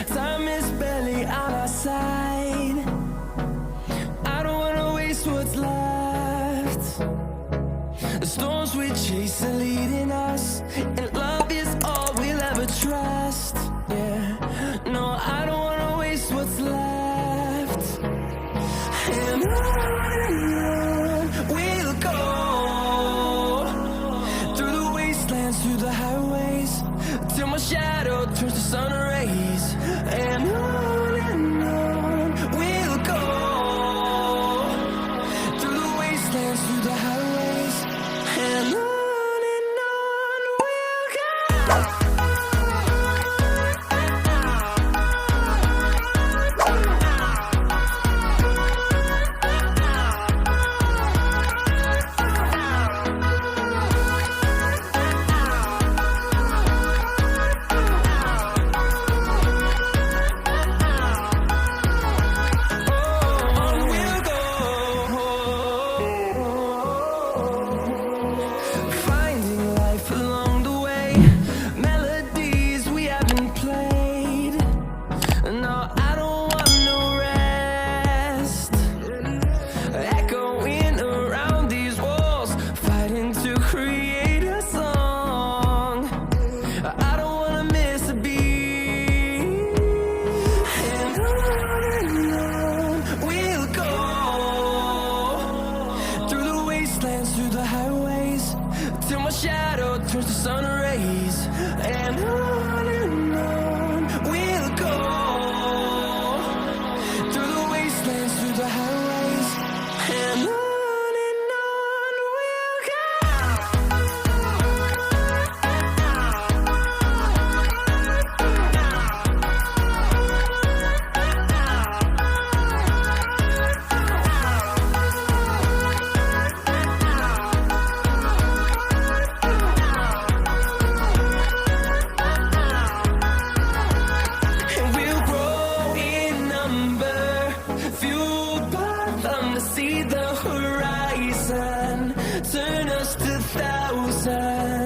Time is barely on our side. I don't wanna waste what's left. The storms we chase are leading us, and love is all we'll ever trust. Yeah, no, I don't wanna waste what's left. And on we'll go, through the wastelands, through the highways, till my shadow turns to sun rays. And on we'll go, through the wastelands, through the highways, and on we'll go. Finding life along the way, melodies we haven't played. No, I don't want no rest. Echoing around these walls, fighting to create a song. I don't wanna miss a beat. And on we'll go, through the wastelands, through the highways, till my shadow turns to sun rays. And on we'll go, through the wastelands, through the highways, and on we'll go. And we'll grow in number, fueled by them to see the horizon, turn us to thousands.